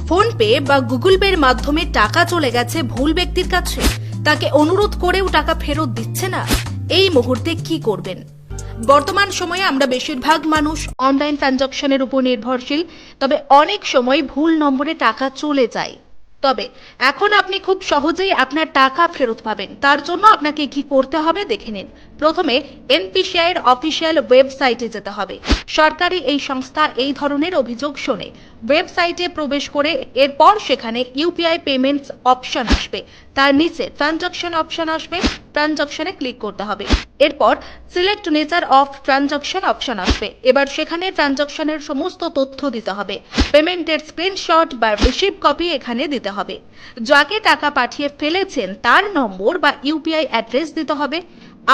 PhonePe বা Google পের মাধ্যমে টাকা চলে গেছে ভুল ব্যক্তির কাছে, তাকে অনুরোধ করেও টাকা ফেরত দিচ্ছে না। এই মুহূর্তে কি করবেন? বর্তমান সময়ে আমরা বেশিরভাগ মানুষ অনলাইন ট্রানজাকশনের উপর নির্ভরশীল, তবে অনেক সময় ভুল নম্বরে টাকা চলে যায়। তবে এখন আপনি খুব সহজেই আপনার টাকা ফেরত পাবেন। তার জন্য আপনাকে কি করতে হবে দেখে নিন। প্রথমে এনপিসিআই এর অফিসিয়াল ওয়েবসাইটে যেতে হবে। সরকারি এই সংস্থা এই ধরনের অভিযোগ শোনে। ওয়েবসাইটে প্রবেশ করে এরপর সেখানে ইউপিআই পেমেন্টস অপশন আসবে, তার নিচে ট্রানজাকশন অপশন আসবে, ট্রানজাকশনে ক্লিক করতে হবে। এরপর select nature of transaction option আসবে। এবার সেখানে ট্রানজাকশনের সমস্ত তথ্য দিতে হবে। পেমেন্টের স্ক্রিনশট বা রিসিভ কপি এখানে দিতে হবে। যাকে টাকা পাঠিয়ে ফেলেছেন তার নম্বর বা ইউপিআই অ্যাড্রেস দিতে হবে।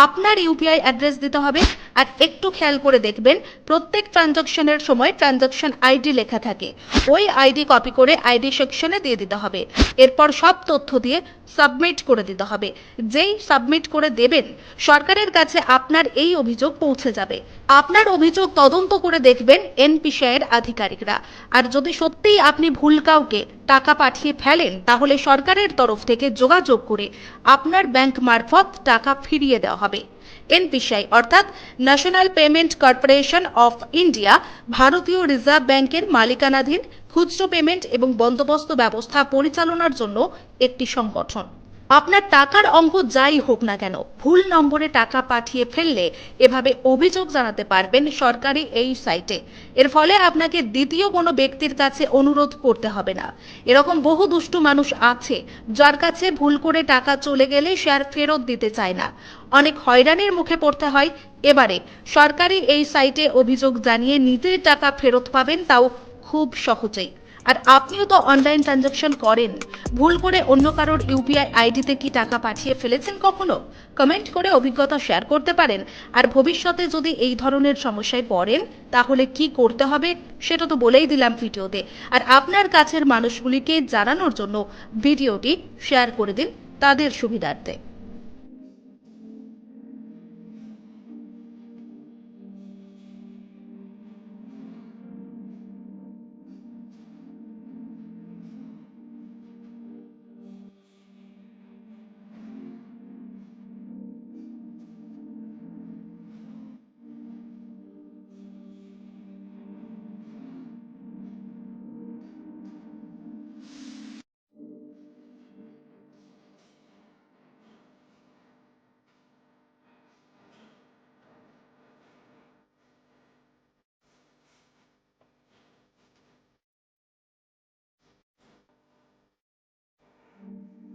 আপনার ইউপিআই অ্যাড্রেস দিতে হবে। আর একটু খেয়াল করে দেখবেন, প্রত্যেক ট্রানজাকশনের সময় ট্রানজাকশন আইডি লেখা থাকে। ওই আইডি কপি করে আইডি সেকশনে দিয়ে দিতে হবে। এরপর সব তথ্য দিয়ে সাবমিট করে দিতে হবে। যেই সাবমিট করে দেবেন, সরকারের কাছে আপনার এই অভিযোগ পৌঁছে যাবে। আপনার অভিযোগ তদন্ত করে দেখবেন এনপিসিআই এর আধিকারিকরা। আর যদি সত্যিই আপনি ভুল কাউকে টাকা পাঠিয়ে ফেলেন, তাহলে সরকারের তরফ থেকে যোগাযোগ করে আপনার ব্যাংক মারফত টাকা ফিরিয়ে দেওয়া হবে। এনপিসিআই অর্থাৎ national payment corporation of India ভারতীয় রিজার্ভ ব্যাংকের মালিকানাধীন খুচরো পেমেন্ট এবং বন্দোবস্ত ব্যবস্থা পরিচালনার জন্য একটি সংগঠন। আপনার টাকার অঙ্ক যাই হোক না কেন, ভুল নম্বরে টাকা পাঠিয়ে ফেললে এভাবে অভিযোগ জানাতে পারবেন সরকারি এই সাইটে। এর ফলে আপনাকে দ্বিতীয় কোনো ব্যক্তির কাছে অনুরোধ করতে হবে না। এরকম বহু দুষ্টু মানুষ আছে যার কাছে ভুল করে টাকা চলে গেলে সে আর ফেরত দিতে চায় না। অনেক হয়রানির মুখে পড়তে হয়। এবারে সরকারি এই সাইটে অভিযোগ জানিয়ে নিজের টাকা ফেরত পাবেন, তাও খুব সহজেই। আর আপনিও তো অনলাইন ট্রানজাকশন করেন। ভুল করে অন্য কারোর ইউপিআই আইডিতে কি টাকা পাঠিয়ে ফেলেছেন কখনো? কমেন্ট করে অভিজ্ঞতা শেয়ার করতে পারেন। আর ভবিষ্যতে যদি এই ধরনের সমস্যায় পড়েন, তাহলে কি করতে হবে সেটা তো বলেই দিলাম ভিডিওতে। আর আপনার কাছের মানুষগুলিকে জানানোর জন্য ভিডিওটি শেয়ার করে দিন তাদের সুবিধার্থে।